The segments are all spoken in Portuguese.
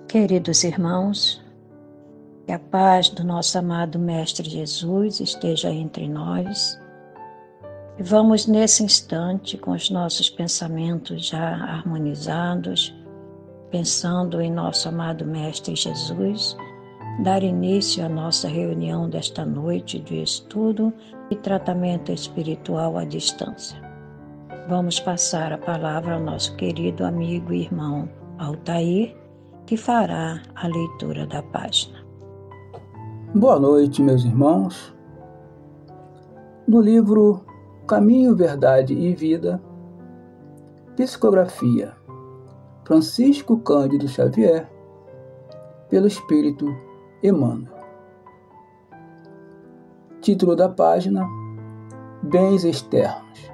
Queridos irmãos, que a paz do nosso amado Mestre Jesus esteja entre nós. E vamos nesse instante, com os nossos pensamentos já harmonizados, pensando em nosso amado Mestre Jesus, dar início à nossa reunião desta noite de estudo e tratamento espiritual à distância. Vamos passar a palavra ao nosso querido amigo e irmão Altair, que fará a leitura da página. Boa noite, meus irmãos. No livro Caminho, Verdade e Vida, Psicografia, Francisco Cândido Xavier, pelo Espírito Emmanuel. Título da página: Bens externos.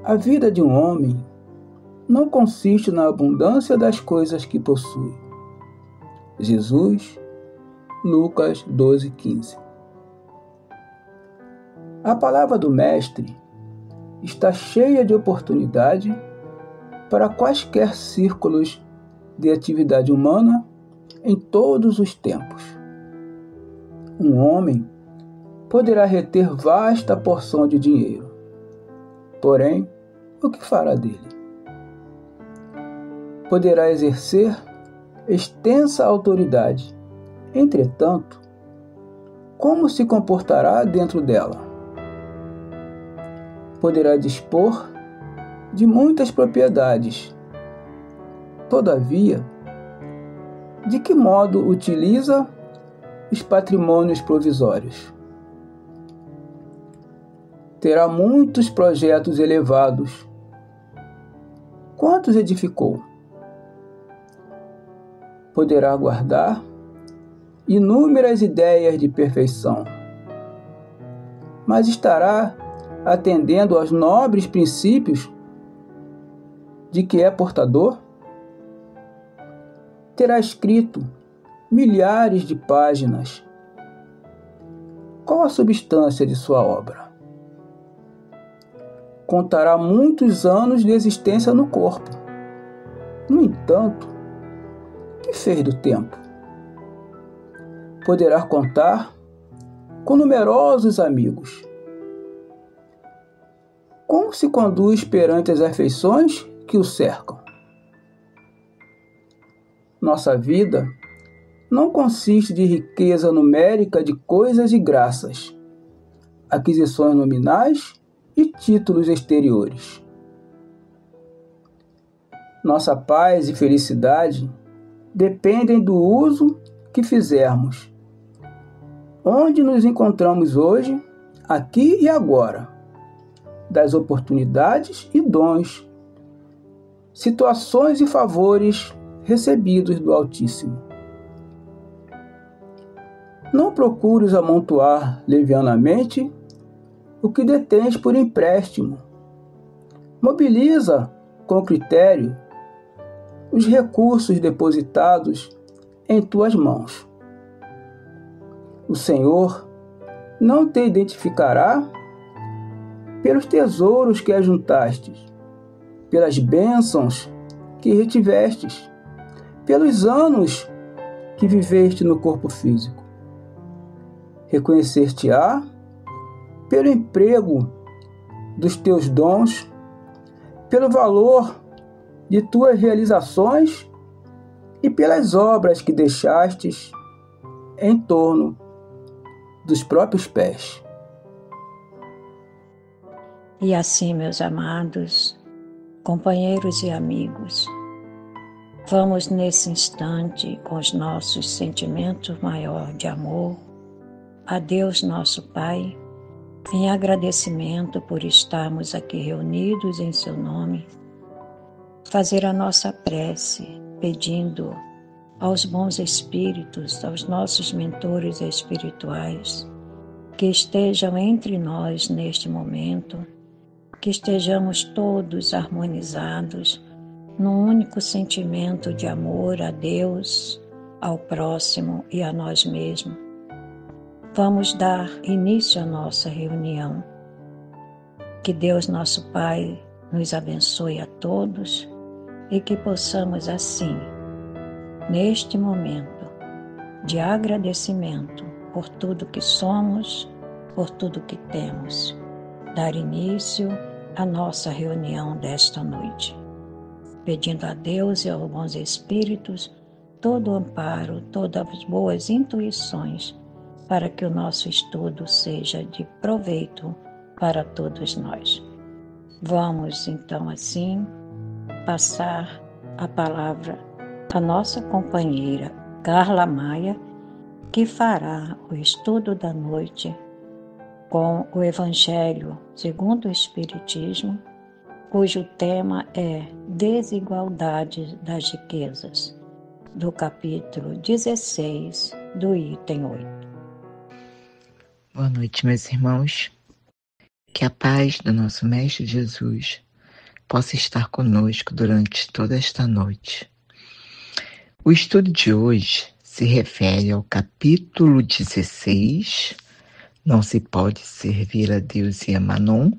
A vida de um homem não consiste na abundância das coisas que possui. Jesus, Lucas 12:15. A palavra do Mestre está cheia de oportunidade para quaisquer círculos de atividade humana em todos os tempos. Um homem poderá reter vasta porção de dinheiro, porém, o que fará dele? Poderá exercer extensa autoridade, entretanto, como se comportará dentro dela? Poderá dispor de muitas propriedades, todavia, de que modo utiliza os patrimônios provisórios? Terá muitos projetos elevados. Quantos edificou? Poderá guardar inúmeras ideias de perfeição, mas estará atendendo aos nobres princípios de que é portador? Terá escrito milhares de páginas. Qual a substância de sua obra? Contará muitos anos de existência no corpo. No entanto, o que fez do tempo? Poderá contar com numerosos amigos. Como se conduz perante as afeições que o cercam? Nossa vida não consiste de riqueza numérica de coisas e graças, aquisições nominais e títulos exteriores. Nossa paz e felicidade dependem do uso que fizermos. Onde nos encontramos hoje, aqui e agora, das oportunidades e dons, situações e favores recebidos do Altíssimo. Não procures amontoar levianamente o que detens por empréstimo. Mobiliza com critério os recursos depositados em tuas mãos. O Senhor não te identificará pelos tesouros que ajuntastes, pelas bênçãos que retivestes, pelos anos que viveste no corpo físico. Reconhecer-te-á pelo emprego dos teus dons, pelo valor de tuas realizações e pelas obras que deixastes em torno dos próprios pés. E assim, meus amados, companheiros e amigos, vamos nesse instante, com os nossos sentimentos maior de amor, a Deus nosso Pai, em agradecimento por estarmos aqui reunidos em seu nome, fazer a nossa prece, pedindo aos bons espíritos, aos nossos mentores espirituais, que estejam entre nós neste momento, que estejamos todos harmonizados num único sentimento de amor a Deus, ao próximo e a nós mesmos. Vamos dar início à nossa reunião. Que Deus, nosso Pai, nos abençoe a todos e que possamos assim, neste momento de agradecimento por tudo que somos, por tudo que temos, dar início à nossa reunião desta noite, pedindo a Deus e aos bons espíritos todo o amparo, todas as boas intuições, para que o nosso estudo seja de proveito para todos nós. Vamos, então, assim, passar a palavra à nossa companheira Carla Maia, que fará o estudo da noite com o Evangelho segundo o Espiritismo, cujo tema é Desigualdade das Riquezas, do capítulo 16, do item 8. Boa noite, meus irmãos. Que a paz do nosso Mestre Jesus possa estar conosco durante toda esta noite. O estudo de hoje se refere ao capítulo 16, Não se pode servir a Deus e a Mammon.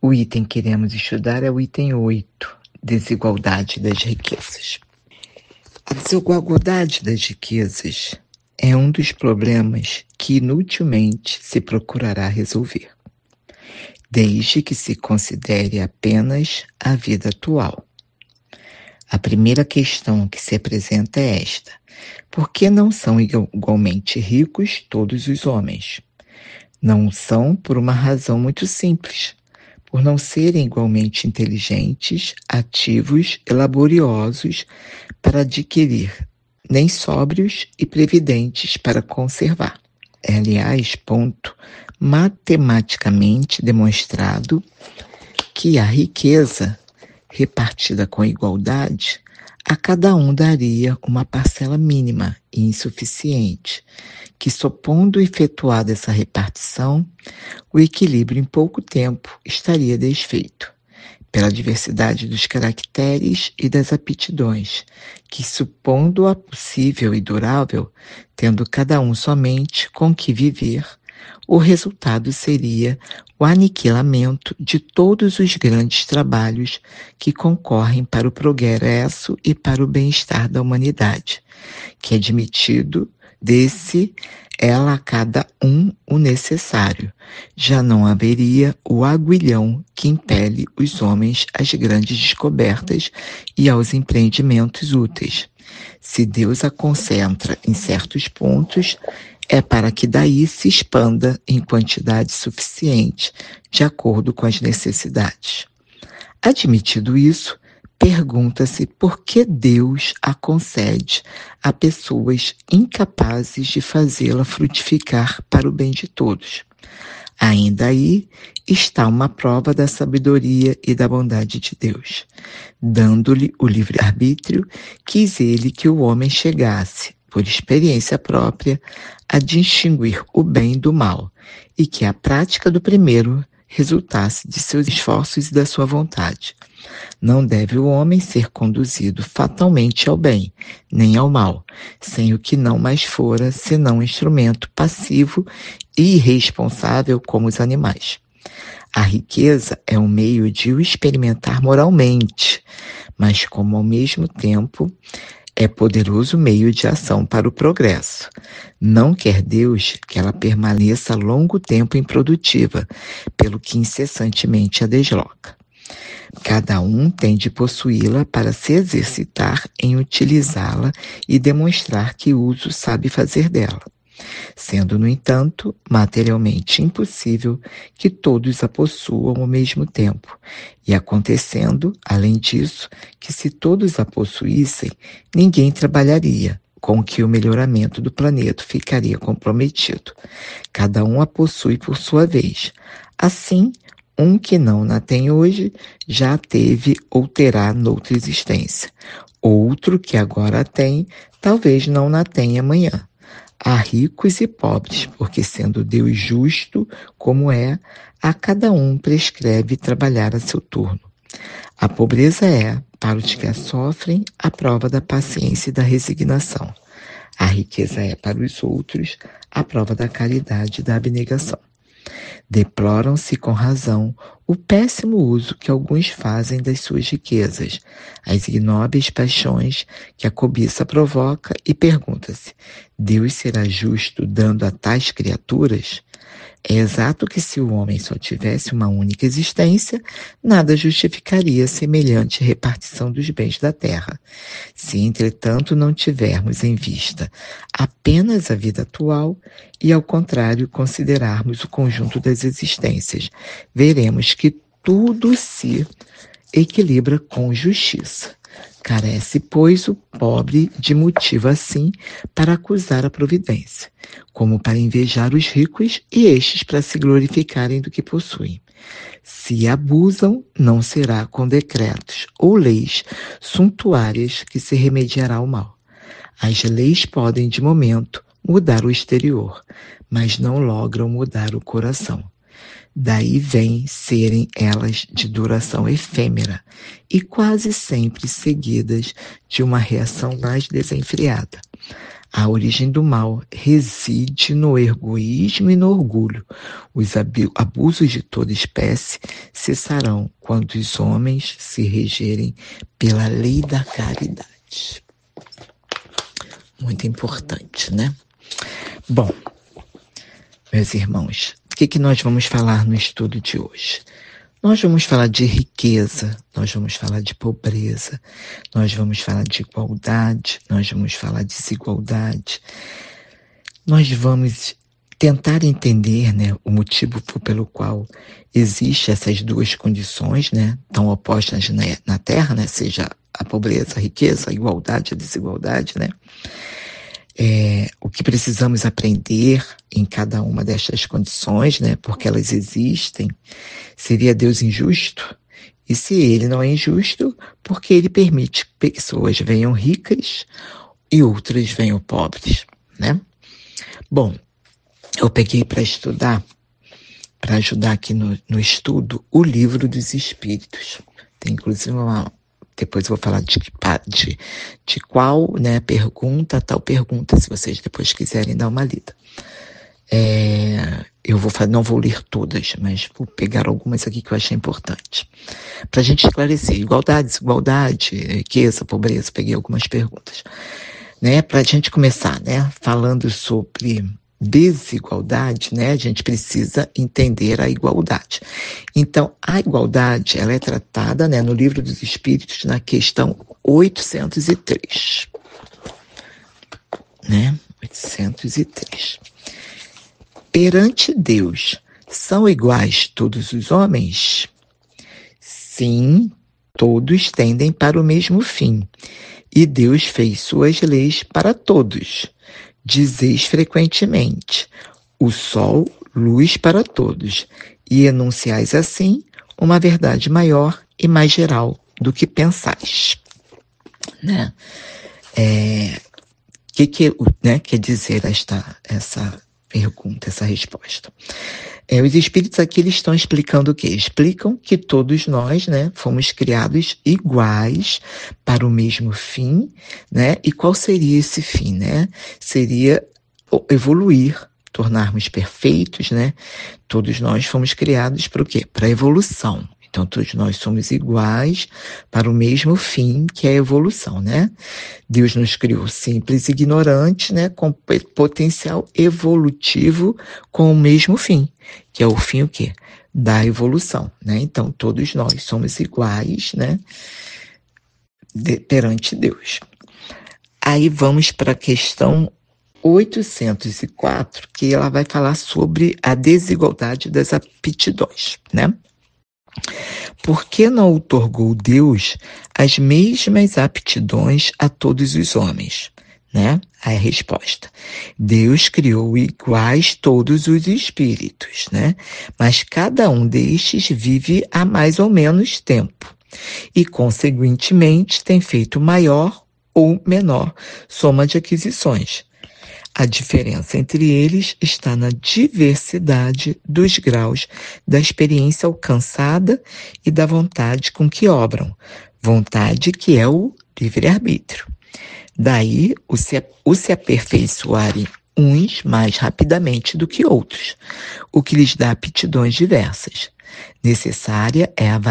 O item que iremos estudar é o item 8, Desigualdade das Riquezas. A desigualdade das riquezas é um dos problemas que inutilmente se procurará resolver, desde que se considere apenas a vida atual. A primeira questão que se apresenta é esta: por que não são igualmente ricos todos os homens? Não são por uma razão muito simples: por não serem igualmente inteligentes, ativos e laboriosos para adquirir, nem sóbrios e previdentes para conservar. É, aliás, ponto matematicamente demonstrado que a riqueza, repartida com igualdade, a cada um daria uma parcela mínima e insuficiente, que, supondo efetuada essa repartição, o equilíbrio em pouco tempo estaria desfeito, pela diversidade dos caracteres e das aptidões, que, supondo-a possível e durável, tendo cada um somente com que viver, o resultado seria o aniquilamento de todos os grandes trabalhos que concorrem para o progresso e para o bem-estar da humanidade, que, admitido desse ela a cada um o necessário, já não haveria o aguilhão que impele os homens às grandes descobertas e aos empreendimentos úteis. Se Deus a concentra em certos pontos, é para que daí se expanda em quantidade suficiente, de acordo com as necessidades. Admitido isso, pergunta-se por que Deus a concede a pessoas incapazes de fazê-la frutificar para o bem de todos. Ainda aí está uma prova da sabedoria e da bondade de Deus. Dando-lhe o livre-arbítrio, quis ele que o homem chegasse, por experiência própria, a distinguir o bem do mal, e que a prática do primeiro resultasse de seus esforços e da sua vontade. Não deve o homem ser conduzido fatalmente ao bem, nem ao mal, sem o que não mais fora senão um instrumento passivo e irresponsável como os animais. A riqueza é um meio de o experimentar moralmente, mas como ao mesmo tempo é poderoso meio de ação para o progresso. Não quer Deus que ela permaneça longo tempo improdutiva, pelo que incessantemente a desloca. Cada um tem de possuí-la para se exercitar em utilizá-la e demonstrar que uso sabe fazer dela, sendo, no entanto, materialmente impossível que todos a possuam ao mesmo tempo, e acontecendo, além disso, que se todos a possuíssem, ninguém trabalharia, com que o melhoramento do planeta ficaria comprometido. Cada um a possui por sua vez. Assim, um que não na tem hoje, já a teve ou terá noutra existência. Outro que agora a tem, talvez não na tenha amanhã. Há ricos e pobres, porque sendo Deus justo como é, a cada um prescreve trabalhar a seu turno. A pobreza é, para os que a sofrem, a prova da paciência e da resignação. A riqueza é, para os outros, a prova da caridade e da abnegação. Deploram-se com razão o péssimo uso que alguns fazem das suas riquezas, as ignóbeis paixões que a cobiça provoca, e pergunta-se: Deus será justo dando a tais criaturas? É exato que, se o homem só tivesse uma única existência, nada justificaria semelhante repartição dos bens da terra. Se, entretanto, não tivermos em vista apenas a vida atual e, ao contrário, considerarmos o conjunto das existências, veremos que tudo se equilibra com justiça. Carece, pois, o pobre de motivo assim para acusar a providência, como para invejar os ricos e estes para se glorificarem do que possuem. Se abusam, não será com decretos ou leis suntuárias que se remediará o mal. As leis podem, de momento, mudar o exterior, mas não logram mudar o coração. Daí vem serem elas de duração efêmera e quase sempre seguidas de uma reação mais desenfreada. A origem do mal reside no egoísmo e no orgulho. Os abusos de toda espécie cessarão quando os homens se regerem pela lei da caridade. Muito importante, né? Bom, meus irmãos, o que nós vamos falar no estudo de hoje? Nós vamos falar de riqueza, nós vamos falar de pobreza, nós vamos falar de igualdade, nós vamos falar de desigualdade. Nós vamos tentar entender, né, o motivo pelo qual existem essas duas condições, né, tão opostas na Terra, né, seja a pobreza, a riqueza, a igualdade, a desigualdade, né? O que precisamos aprender em cada uma destas condições, né, porque elas existem. Seria Deus injusto? E se ele não é injusto, porque ele permite que pessoas venham ricas e outras venham pobres, né? Bom, eu peguei para estudar, para ajudar aqui no estudo, o Livro dos Espíritos. Tem inclusive depois eu vou falar de qual, né, tal pergunta, se vocês depois quiserem dar uma lida. Não vou ler todas, mas vou pegar algumas aqui que eu achei importante. Para a gente esclarecer, igualdade, desigualdade, riqueza, pobreza, peguei algumas perguntas. Né, para a gente começar, né, falando sobre desigualdade, né, a gente precisa entender a igualdade. Então, a igualdade, ela é tratada, né, no Livro dos Espíritos, na questão 803. Né? 803. Perante Deus, são iguais todos os homens? Sim, todos tendem para o mesmo fim. E Deus fez suas leis para todos. Dizeis frequentemente: o sol, luz para todos, e enunciais assim uma verdade maior e mais geral do que pensais. Né? Né, quer dizer essa pergunta, essa resposta? Os espíritos aqui eles estão explicando o quê? Explicam que todos nós, né, fomos criados iguais para o mesmo fim, né? E qual seria esse fim, né? Seria evoluir, tornarmos perfeitos, né? Todos nós fomos criados para o quê? Para a evolução. Então, todos nós somos iguais para o mesmo fim, que é a evolução, né? Deus nos criou simples e ignorantes, né? Com potencial evolutivo com o mesmo fim, que é o fim o quê? Da evolução, né? Então, todos nós somos iguais, né? Perante Deus. Aí vamos para a questão 804, que ela vai falar sobre a desigualdade das aptidões, né? Por que não outorgou Deus as mesmas aptidões a todos os homens? Né? Aí a resposta: Deus criou iguais todos os espíritos, né? Mas cada um destes vive há mais ou menos tempo e, consequentemente, tem feito maior ou menor soma de aquisições. A diferença entre eles está na diversidade dos graus da experiência alcançada e da vontade com que obram, vontade que é o livre-arbítrio. Daí, o se aperfeiçoarem uns mais rapidamente do que outros, o que lhes dá aptidões diversas. Necessária é a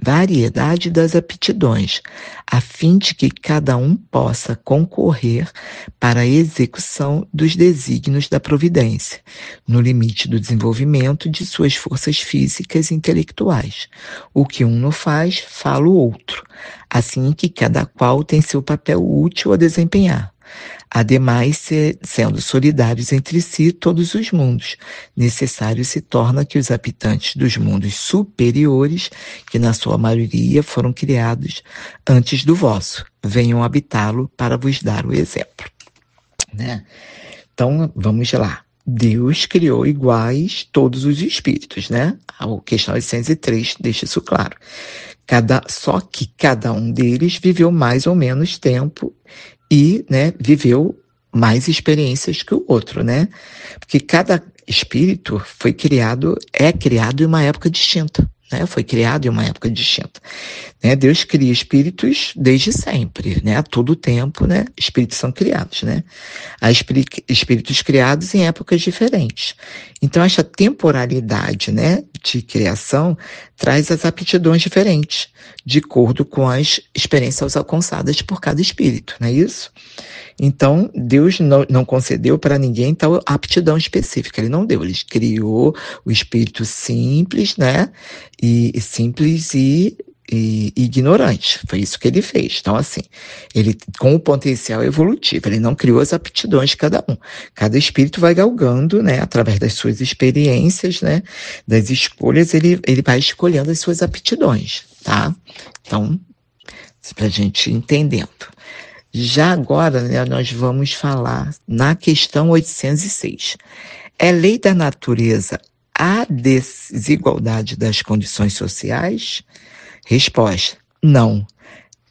variedade das aptidões, a fim de que cada um possa concorrer para a execução dos desígnios da providência, no limite do desenvolvimento de suas forças físicas e intelectuais. O que um não faz, fala o outro, assim que cada qual tem seu papel útil a desempenhar. Ademais, sendo solidários entre si todos os mundos, necessário se torna que os habitantes dos mundos superiores, que na sua maioria foram criados antes do vosso, venham habitá-lo para vos dar o exemplo. Né? Então, vamos lá. Deus criou iguais todos os espíritos, né? A questão 803 deixa isso claro. Só que cada um deles viveu mais ou menos tempo e, né, viveu mais experiências que o outro, né? Porque cada espírito é criado em uma época distinta, né? Foi criado em uma época distinta. Né? Deus cria espíritos desde sempre, né? A todo tempo, né? Espíritos são criados, né? Há espíritos criados em épocas diferentes. Então, essa temporalidade, né, de criação traz as aptidões diferentes, de acordo com as experiências alcançadas por cada espírito, não é isso? Então, Deus não concedeu para ninguém tal aptidão específica, Ele não deu, Ele criou o espírito simples, né, simples e ignorante, foi isso que Ele fez. Então, assim, Ele com o potencial evolutivo, Ele não criou as aptidões de cada um. Cada espírito vai galgando, né, através das suas experiências, né, das escolhas, ele vai escolhendo as suas aptidões, tá? Então, para a gente ir entendendo. Já agora, né, nós vamos falar na questão 806. É lei da natureza a desigualdade das condições sociais? Resposta: não.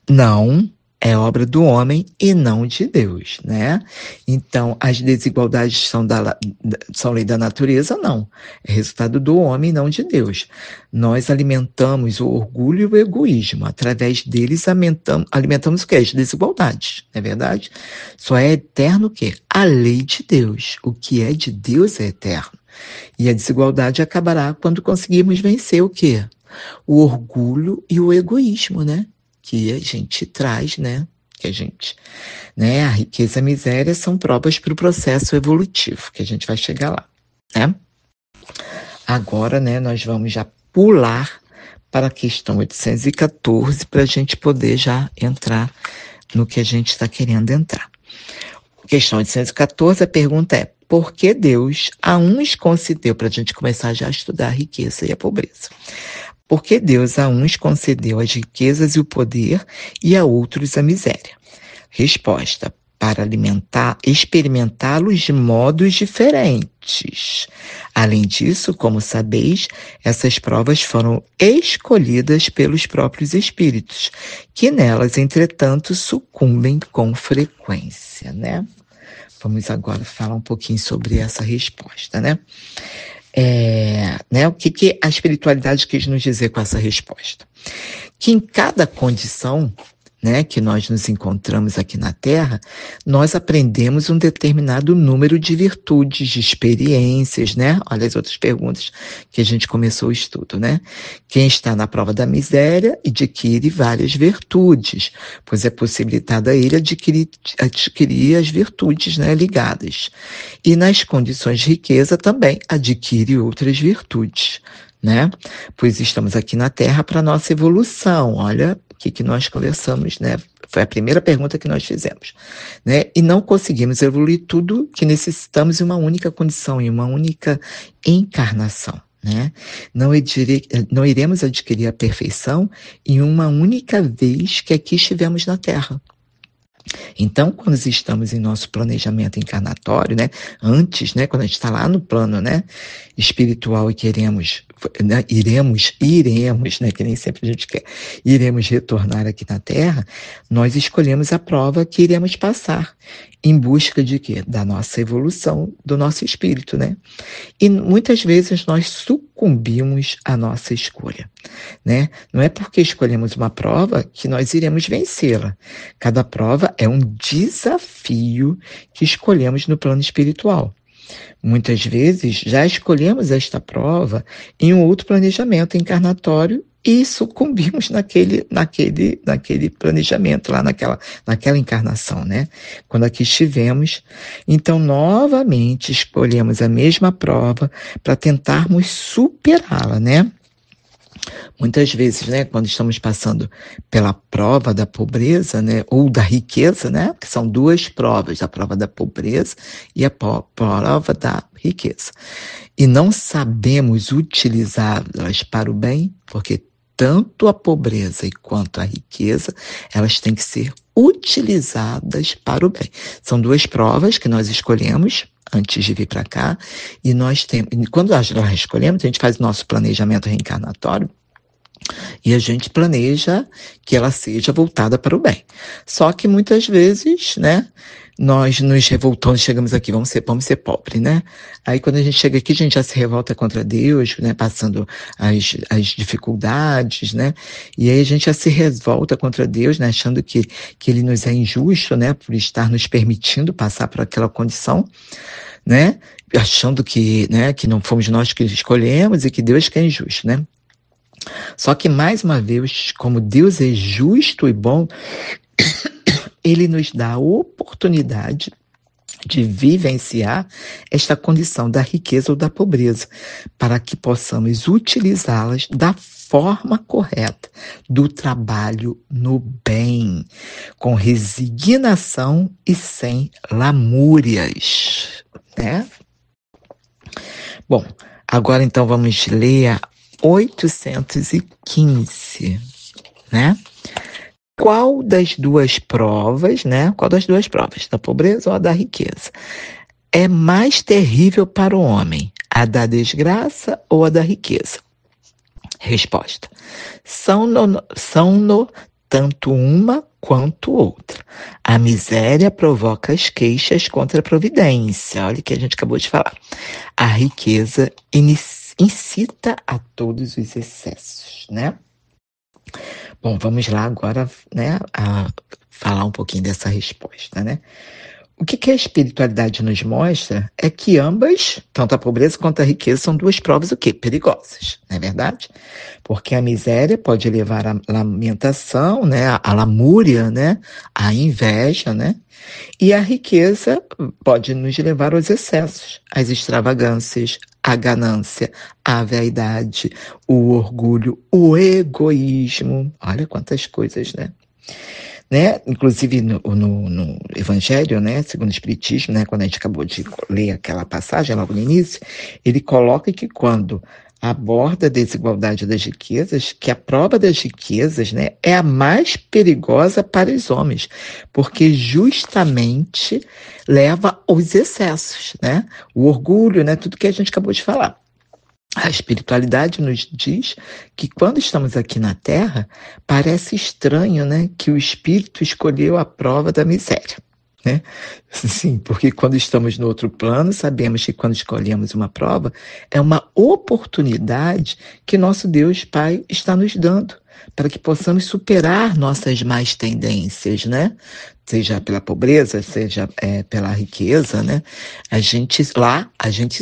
Não é obra do homem e não de Deus, né? Então, as desigualdades são lei da natureza? Não. É resultado do homem e não de Deus. Nós alimentamos o orgulho e o egoísmo. Através deles, alimentamos o quê? As desigualdades, não é verdade? Só é eterno o quê? A lei de Deus. O que é de Deus é eterno. E a desigualdade acabará quando conseguirmos vencer o quê? O orgulho e o egoísmo, né? Que a gente traz, né? A riqueza e a miséria são provas para o processo evolutivo, que a gente vai chegar lá, né? Agora, né, nós vamos já pular para a questão 814 para a gente poder já entrar no que a gente está querendo entrar. Questão 814, a pergunta é: por que Deus a uns concedeu, para a gente começar já a estudar a riqueza e a pobreza? Porque Deus a uns concedeu as riquezas e o poder e a outros a miséria? Resposta: para experimentá-los de modos diferentes. Além disso, como sabeis, essas provas foram escolhidas pelos próprios espíritos, que nelas, entretanto, sucumbem com frequência, né? Vamos agora falar um pouquinho sobre essa resposta, né? O que a espiritualidade quis nos dizer com essa resposta? Que em cada condição, né, que nós nos encontramos aqui na Terra, nós aprendemos um determinado número de virtudes, de experiências, né? Olha as outras perguntas que a gente começou o estudo, né? Quem está na prova da miséria adquire várias virtudes, pois é possibilitado a ele adquirir as virtudes, né, ligadas. E nas condições de riqueza também adquire outras virtudes, né? Pois estamos aqui na Terra para nossa evolução. Olha o que nós conversamos, né? Foi a primeira pergunta que nós fizemos, né? E não conseguimos evoluir tudo que necessitamos em uma única condição, em uma única encarnação, né? Não iremos adquirir a perfeição em uma única vez que aqui estivemos na Terra. Então, quando estamos em nosso planejamento encarnatório, né, antes, né, quando a gente está lá no plano, né, espiritual e iremos, né, que nem sempre a gente quer, iremos retornar aqui na Terra, nós escolhemos a prova que iremos passar, em busca de quê? Da nossa evolução, do nosso espírito, né? E muitas vezes nós sucumbimos à nossa escolha, né? Não é porque escolhemos uma prova que nós iremos vencê-la. Cada prova é um desafio que escolhemos no plano espiritual. Muitas vezes já escolhemos esta prova em um outro planejamento encarnatório e sucumbimos naquele planejamento, lá naquela encarnação, né? Quando aqui estivemos. Então, novamente, escolhemos a mesma prova para tentarmos superá-la, né? Muitas vezes, né, quando estamos passando pela prova da pobreza, né, ou da riqueza, né, que são duas provas, a prova da pobreza e a prova da riqueza. E não sabemos utilizá-las para o bem, porque tanto a pobreza quanto a riqueza, elas têm que ser utilizadas para o bem. São duas provas que nós escolhemos antes de vir para cá, e quando nós escolhemos, a gente faz o nosso planejamento reencarnatório, e a gente planeja que ela seja voltada para o bem. Só que muitas vezes, né, nós nos revoltamos, chegamos aqui, vamos ser pobres, né? Aí quando a gente chega aqui, a gente já se revolta contra Deus, né, passando as dificuldades, né? E aí a gente já se revolta contra Deus, né, achando que Ele nos é injusto, né, por estar nos permitindo passar por aquela condição, né? Achando que, né, que não fomos nós que escolhemos e que Deus que é injusto, né? Só que, mais uma vez, como Deus é justo e bom, Ele nos dá a oportunidade de vivenciar esta condição da riqueza ou da pobreza, para que possamos utilizá-las da forma correta, do trabalho no bem, com resignação e sem lamúrias, né? Bom, agora então vamos ler a 815, né? Qual das duas provas, né? Qual das duas provas, da pobreza ou a da riqueza, é mais terrível para o homem? A da desgraça ou a da riqueza? Resposta: são-no tanto uma quanto outra. A miséria provoca as queixas contra a providência. Olha o que a gente acabou de falar. A riqueza incita a todos os excessos, né? Bom, vamos lá agora, né, a falar um pouquinho dessa resposta, né? O que a espiritualidade nos mostra é que ambas, tanto a pobreza quanto a riqueza, são duas provas o quê? Perigosas, não é verdade? Porque a miséria pode levar à lamentação, né, à lamúria, né, à inveja, né? E a riqueza pode nos levar aos excessos, às extravagâncias, à ganância, à vaidade, o orgulho, o egoísmo. Olha quantas coisas, né? Inclusive no Evangelho, né, segundo o Espiritismo, né, quando a gente acabou de ler aquela passagem logo no início, ele coloca que quando aborda a desigualdade das riquezas, que a prova das riquezas, né, é a mais perigosa para os homens, porque justamente leva aos excessos, né, o orgulho, né, tudo que a gente acabou de falar. A espiritualidade nos diz que quando estamos aqui na Terra, parece estranho, né, que o espírito escolheu a prova da miséria, né? Sim, porque quando estamos no outro plano, sabemos que quando escolhemos uma prova, é uma oportunidade que nosso Deus Pai está nos dando, para que possamos superar nossas más tendências, né? Seja pela pobreza, seja pela riqueza, né? A gente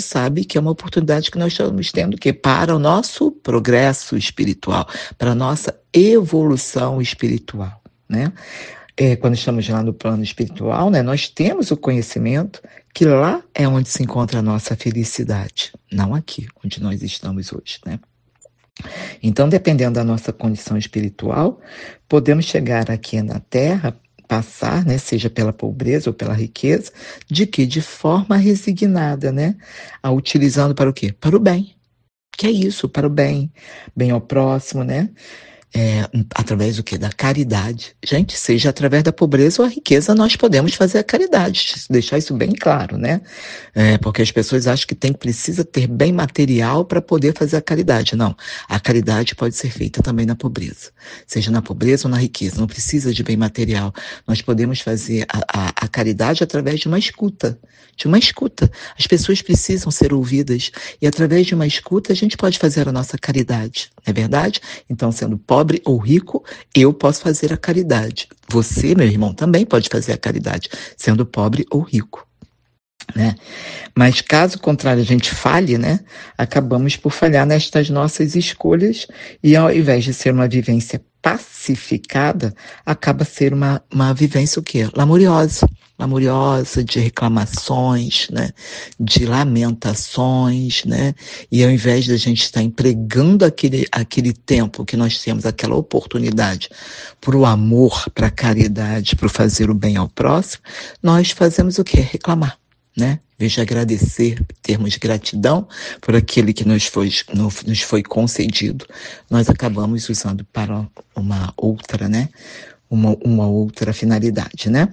sabe que é uma oportunidade que nós estamos tendo para o nosso progresso espiritual, para a nossa evolução espiritual, né? Quando estamos lá no plano espiritual, né, nós temos o conhecimento que lá é onde se encontra a nossa felicidade, não aqui, onde nós estamos hoje, né? Então, dependendo da nossa condição espiritual, podemos chegar aqui na Terra, passar, né, seja pela pobreza ou pela riqueza, de forma resignada, né, utilizando para o quê? Para o bem. Que é isso, para o bem ao próximo, né? Através do quê? Da caridade. Gente, seja através da pobreza ou a riqueza, nós podemos fazer a caridade, deixar isso bem claro, né? Porque as pessoas acham que precisa ter bem material para poder fazer a caridade. Não, a caridade pode ser feita também na pobreza, seja na pobreza ou na riqueza, não precisa de bem material. Nós podemos fazer a caridade através de uma escuta, As pessoas precisam ser ouvidas, e através de uma escuta a gente pode fazer a nossa caridade, não é verdade? Então, sendo pobre pobre ou rico, eu posso fazer a caridade. Você, meu irmão, também pode fazer a caridade, sendo pobre ou rico, né? Mas caso contrário a gente falhe, né, acabamos por falhar nestas nossas escolhas e ao invés de ser uma vivência pacificada, acaba ser uma vivência o quê? Lamuriosa, de reclamações, né, de lamentações, né, e ao invés de a gente estar empregando aquele tempo que nós temos, aquela oportunidade para o amor, para a caridade, para fazer o bem ao próximo, nós fazemos o quê? Reclamar, né? Em vez de agradecer, termos gratidão por aquele que nos foi concedido, nós acabamos usando para uma outra, né? Uma outra finalidade, né?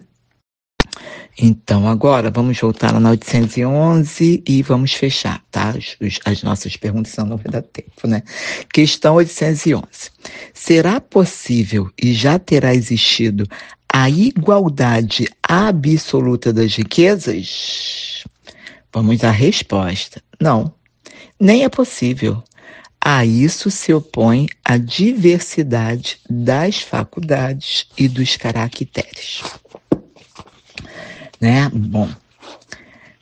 Então, agora, vamos voltar lá na 811 e vamos fechar, tá? As nossas perguntas, senão não vai dar tempo, né? Questão 811. Será possível e já terá existido a igualdade absoluta das riquezas? Vamos à resposta. Não, nem é possível. A isso se opõe a diversidade das faculdades e dos caracteres. Né? Bom,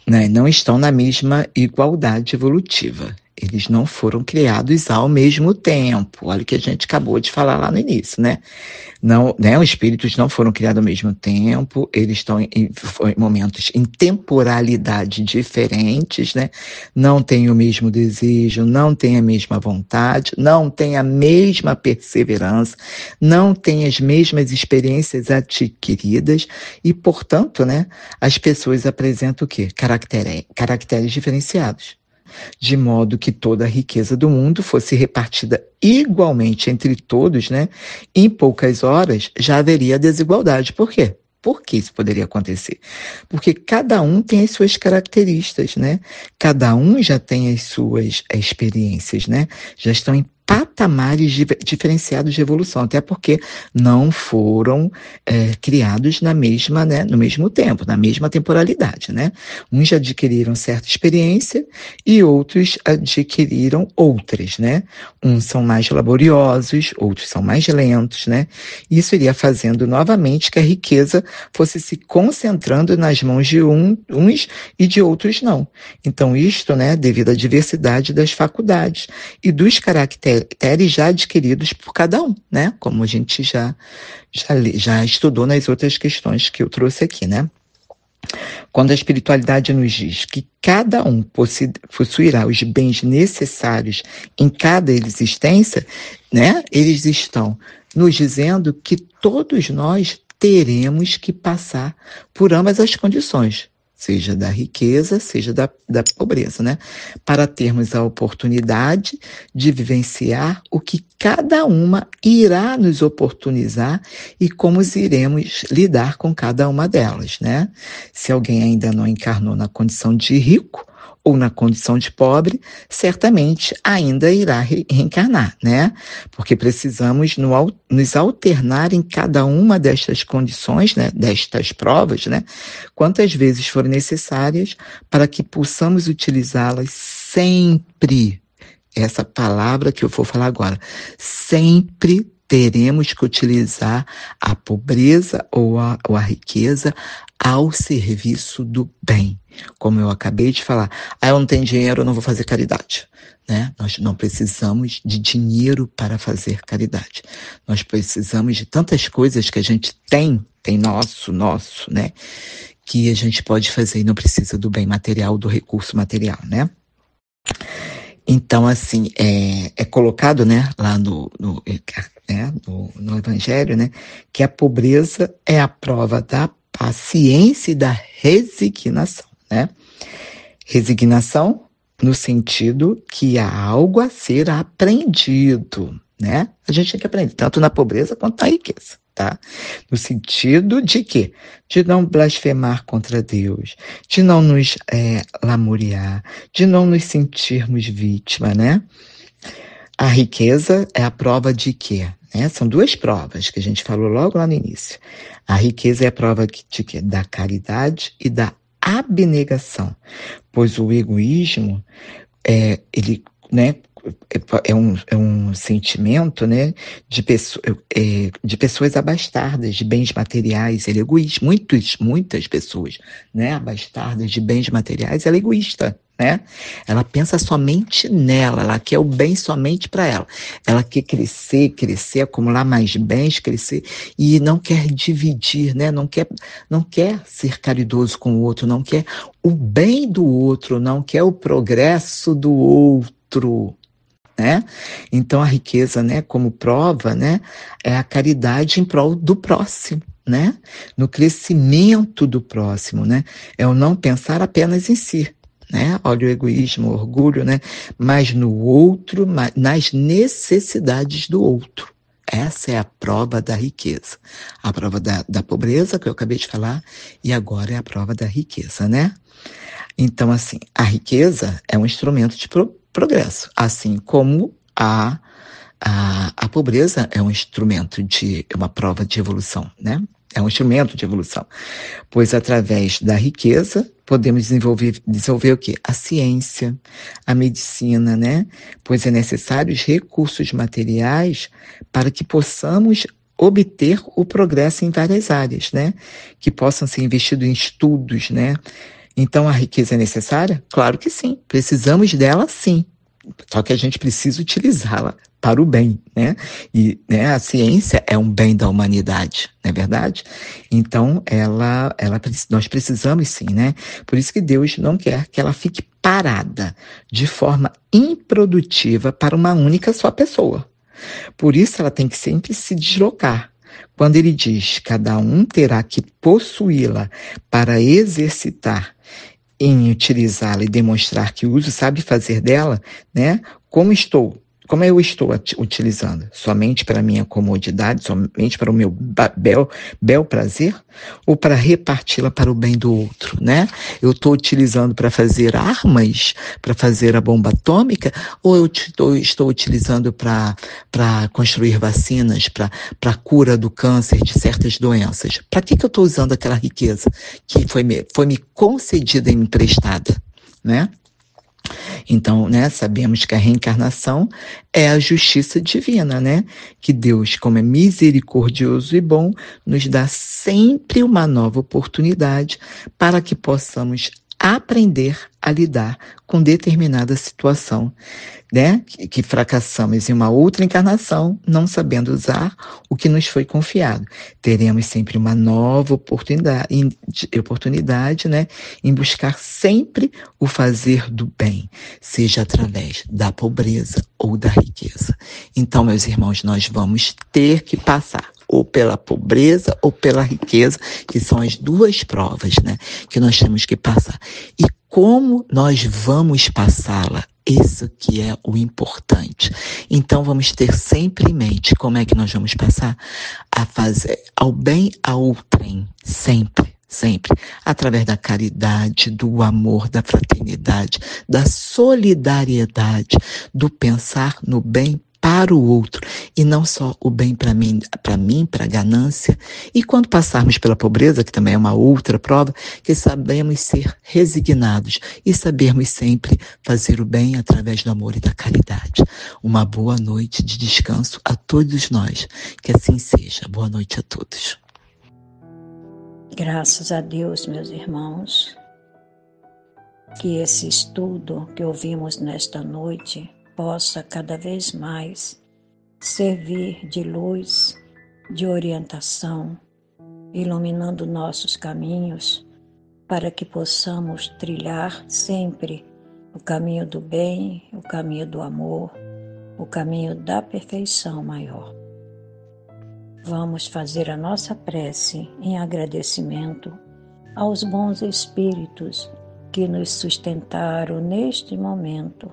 né? Não estão na mesma igualdade evolutiva. Eles não foram criados ao mesmo tempo. Olha o que a gente acabou de falar lá no início, né? Não, né? Os espíritos não foram criados ao mesmo tempo, eles estão em momentos, em temporalidade diferentes, né? Não têm o mesmo desejo, não têm a mesma vontade, não têm a mesma perseverança, não têm as mesmas experiências adquiridas e, portanto, né? As pessoas apresentam o quê? Caracteres diferenciados. De modo que toda a riqueza do mundo fosse repartida igualmente entre todos, né? Em poucas horas já haveria desigualdade. Por quê? Por que isso poderia acontecer? Porque cada um tem as suas características, né? Cada um já tem as suas experiências, né? Já estão em patamares diferenciados de evolução, até porque não foram criados na mesma, né, no mesmo tempo, na mesma temporalidade, né? Uns já adquiriram certa experiência e outros adquiriram outras, né? Uns são mais laboriosos, outros são mais lentos, né? Isso iria fazendo novamente que a riqueza fosse se concentrando nas mãos de uns e de outros não. Então isto, né, devido à diversidade das faculdades e dos caracteres já adquiridos por cada um, né? Como a gente já estudou nas outras questões que eu trouxe aqui, né? Quando a espiritualidade nos diz que cada um possuirá os bens necessários em cada existência, né? Eles estão nos dizendo que todos nós teremos que passar por ambas as condições, seja da riqueza, seja da pobreza, né? Para termos a oportunidade de vivenciar o que cada uma irá nos oportunizar e como iremos lidar com cada uma delas, né? Se alguém ainda não encarnou na condição de rico ou na condição de pobre, certamente ainda irá reencarnar, né? Porque precisamos nos alternar em cada uma destas condições, né? Destas provas, né? Quantas vezes forem necessárias para que possamos utilizá-las sempre. Essa palavra que eu vou falar agora, sempre teremos que utilizar a pobreza ou a riqueza ao serviço do bem. Como eu acabei de falar, eu não tenho dinheiro, eu não vou fazer caridade. Né? Nós não precisamos de dinheiro para fazer caridade. Nós precisamos de tantas coisas que a gente tem nosso, né? Que a gente pode fazer e não precisa do bem material, do recurso material, né? Então, assim, é colocado, né, lá no Evangelho, né, que a pobreza é a prova da paciência e da resignação, né? Resignação no sentido que há algo a ser aprendido, né? A gente tem que aprender tanto na pobreza quanto na riqueza, tá? No sentido de quê? De não blasfemar contra Deus, de não nos lamuriar, de não nos sentirmos vítima, né? A riqueza é a prova de quê? São duas provas que a gente falou logo lá no início. A riqueza é a prova de quê? Da caridade e da abnegação, pois o egoísmo, ele, né, é um sentimento, né, de pessoas abastardas de bens materiais. Ele é egoísta. Muitas pessoas, né, abastardas de bens materiais, ela é egoísta, né? Ela pensa somente nela, ela quer o bem somente para ela. Ela quer crescer, acumular mais bens, crescer, e não quer dividir, né? Não quer ser caridoso com o outro, não quer o bem do outro, não quer o progresso do outro, né? Então a riqueza, né, como prova, né, é a caridade em prol do próximo, né? No crescimento do próximo, né? É o não pensar apenas em si, né? Olha o egoísmo, o orgulho, né? Mas no outro, nas necessidades do outro. Essa é a prova da riqueza. A prova da pobreza, que eu acabei de falar, e agora é a prova da riqueza, né? Então, assim, a riqueza é um instrumento de progresso, assim como a pobreza é um instrumento uma prova de evolução, né? É um instrumento de evolução, pois através da riqueza podemos desenvolver o quê? A ciência, a medicina, né? Pois é necessário os recursos materiais para que possamos obter o progresso em várias áreas, né? Que possam ser investidos em estudos, né? Então, a riqueza é necessária? Claro que sim. Precisamos dela, sim. Só que a gente precisa utilizá-la para o bem, né? E, né, a ciência é um bem da humanidade, não é verdade? Então, nós precisamos sim, né? Por isso que Deus não quer que ela fique parada de forma improdutiva para uma única só pessoa. Por isso, ela tem que sempre se deslocar. Quando ele diz, cada um terá que possuí-la para exercitar em utilizá-la e demonstrar que o uso sabe fazer dela, né? Como eu estou utilizando? Somente para a minha comodidade, somente para o meu bel prazer? Ou para reparti-la para o bem do outro, né? Eu estou utilizando para fazer armas, para fazer a bomba atômica? Ou eu estou utilizando para construir vacinas, para a cura do câncer, de certas doenças? Para que eu estou usando aquela riqueza que foi me concedida e emprestada, né? Então, né, sabemos que a reencarnação é a justiça divina, né? Que Deus, como é misericordioso e bom, nos dá sempre uma nova oportunidade para que possamos aprender a lidar com determinada situação, né? Que fracassamos em uma outra encarnação, não sabendo usar o que nos foi confiado. Teremos sempre uma nova oportunidade, né? Em buscar sempre o fazer do bem, seja através da pobreza ou da riqueza. Então, meus irmãos, nós vamos ter que passar ou pela pobreza ou pela riqueza, que são as duas provas, né? Que nós temos que passar. E como nós vamos passá-la? Isso que é o importante. Então, vamos ter sempre em mente como é que nós vamos passar a fazer ao bem a outrem, sempre. Sempre, através da caridade, do amor, da fraternidade, da solidariedade, do pensar no bem para o outro, e não só o bem para mim, para a ganância. E quando passarmos pela pobreza, que também é uma outra prova, que sabemos ser resignados e sabermos sempre fazer o bem através do amor e da caridade. Uma boa noite de descanso a todos nós. Que assim seja. Boa noite a todos. Graças a Deus, meus irmãos, que esse estudo que ouvimos nesta noite possa cada vez mais servir de luz, de orientação, iluminando nossos caminhos, para que possamos trilhar sempre o caminho do bem, o caminho do amor, o caminho da perfeição maior. Vamos fazer a nossa prece em agradecimento aos bons espíritos que nos sustentaram neste momento.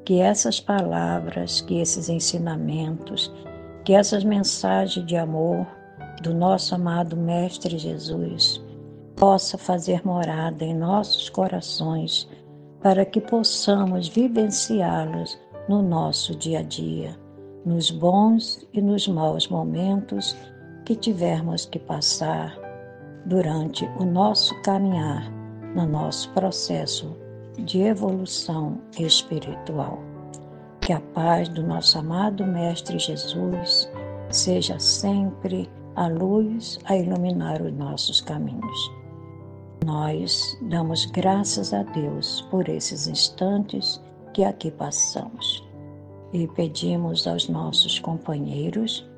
Que essas palavras, que esses ensinamentos, que essas mensagens de amor do nosso amado Mestre Jesus possa fazer morada em nossos corações, para que possamos vivenciá-los no nosso dia a dia, nos bons e nos maus momentos que tivermos que passar durante o nosso caminhar, no nosso processo de evolução espiritual. Que a paz do nosso amado Mestre Jesus seja sempre a luz a iluminar os nossos caminhos. Nós damos graças a Deus por esses instantes que aqui passamos e pedimos aos nossos companheiros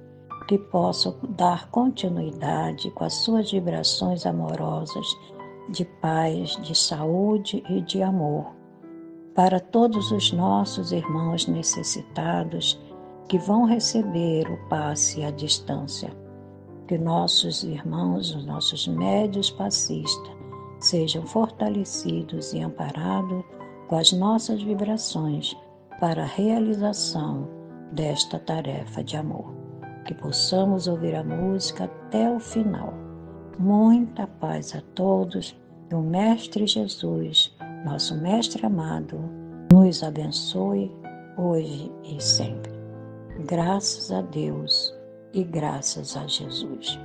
que possam dar continuidade com as suas vibrações amorosas de paz, de saúde e de amor para todos os nossos irmãos necessitados que vão receber o passe à distância. Que nossos irmãos, os nossos médios passistas, sejam fortalecidos e amparados com as nossas vibrações para a realização desta tarefa de amor. Que possamos ouvir a música até o final. Muita paz a todos e o Mestre Jesus, nosso Mestre amado, nos abençoe hoje e sempre. Graças a Deus e graças a Jesus.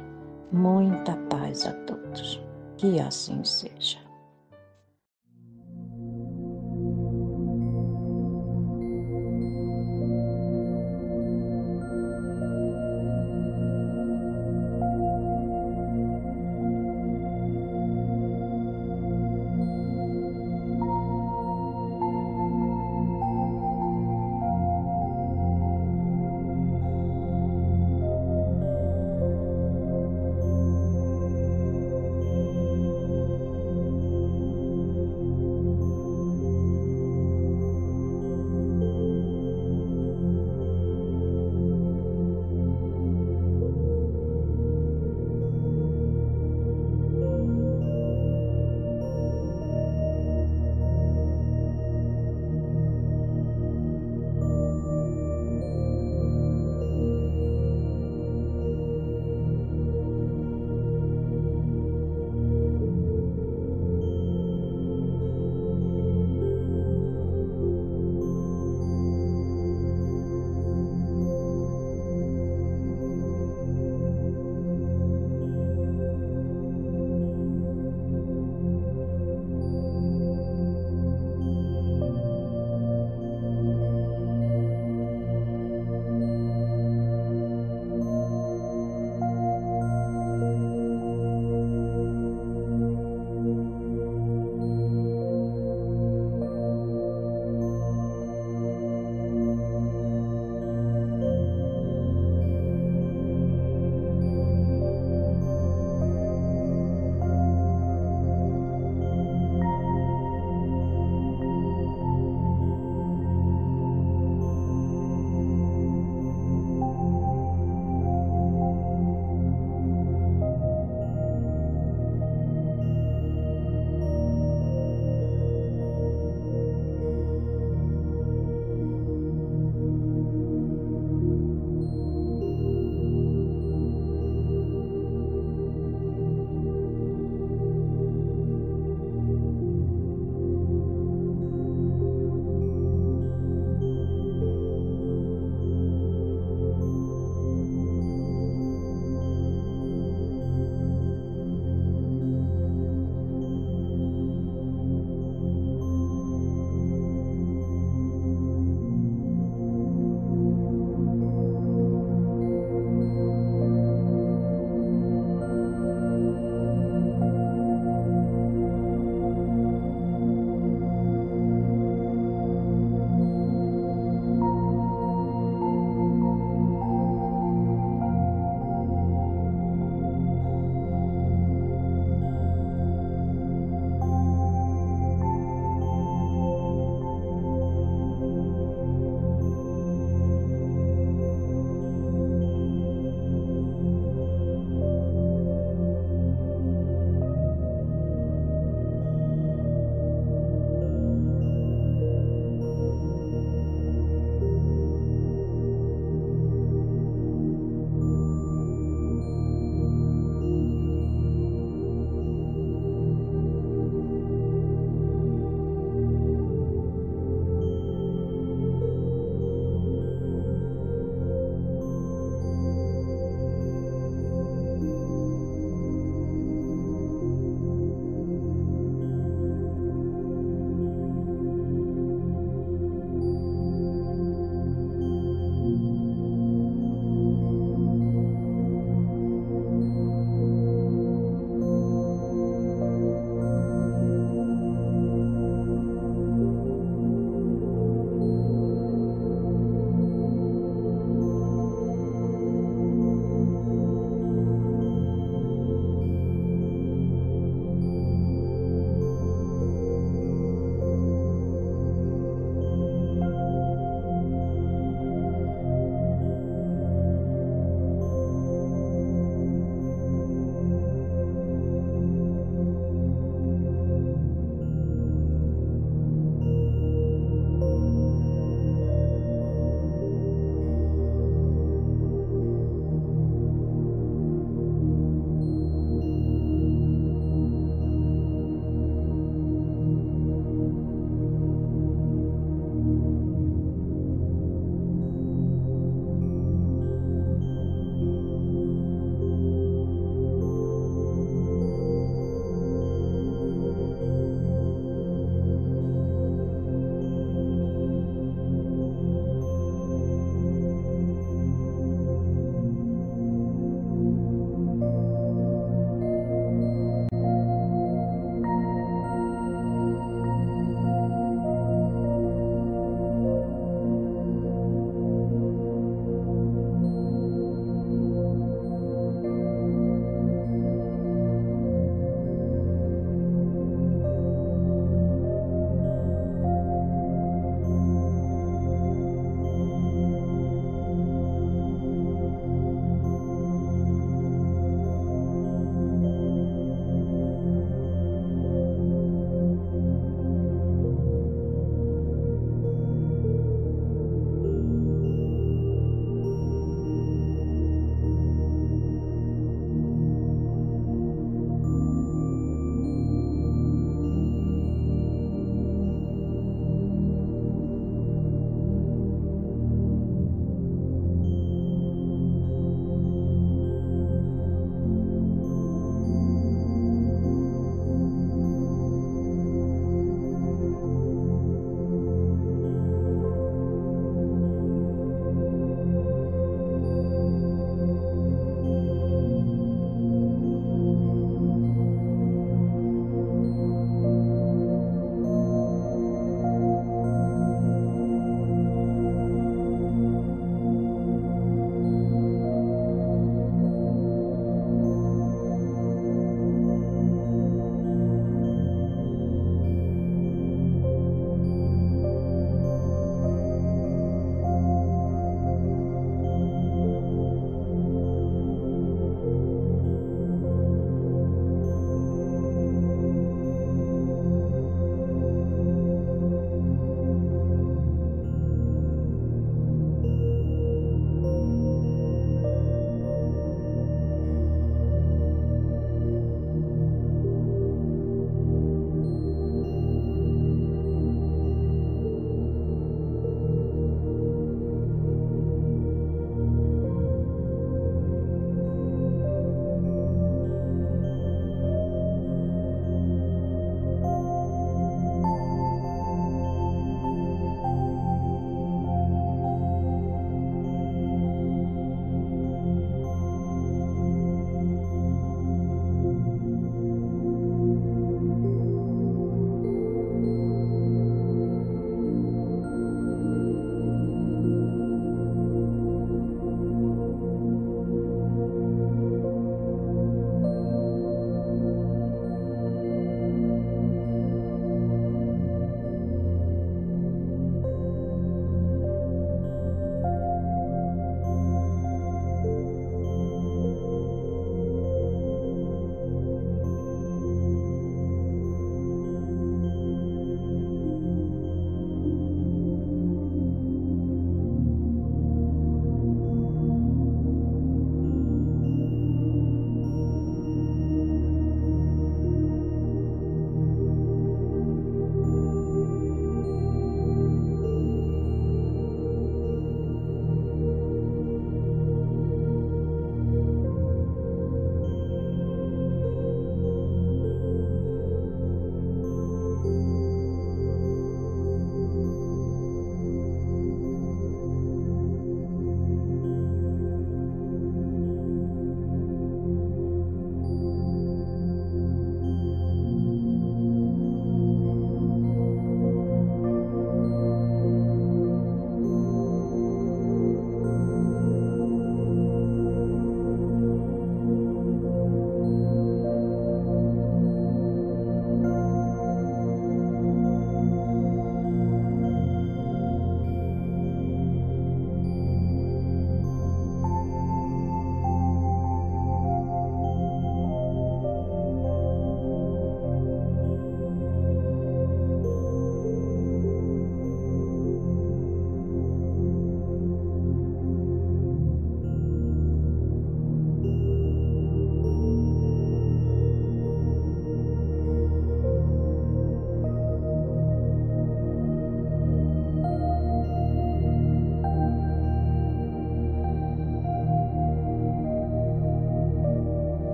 Muita paz a todos. Que assim seja.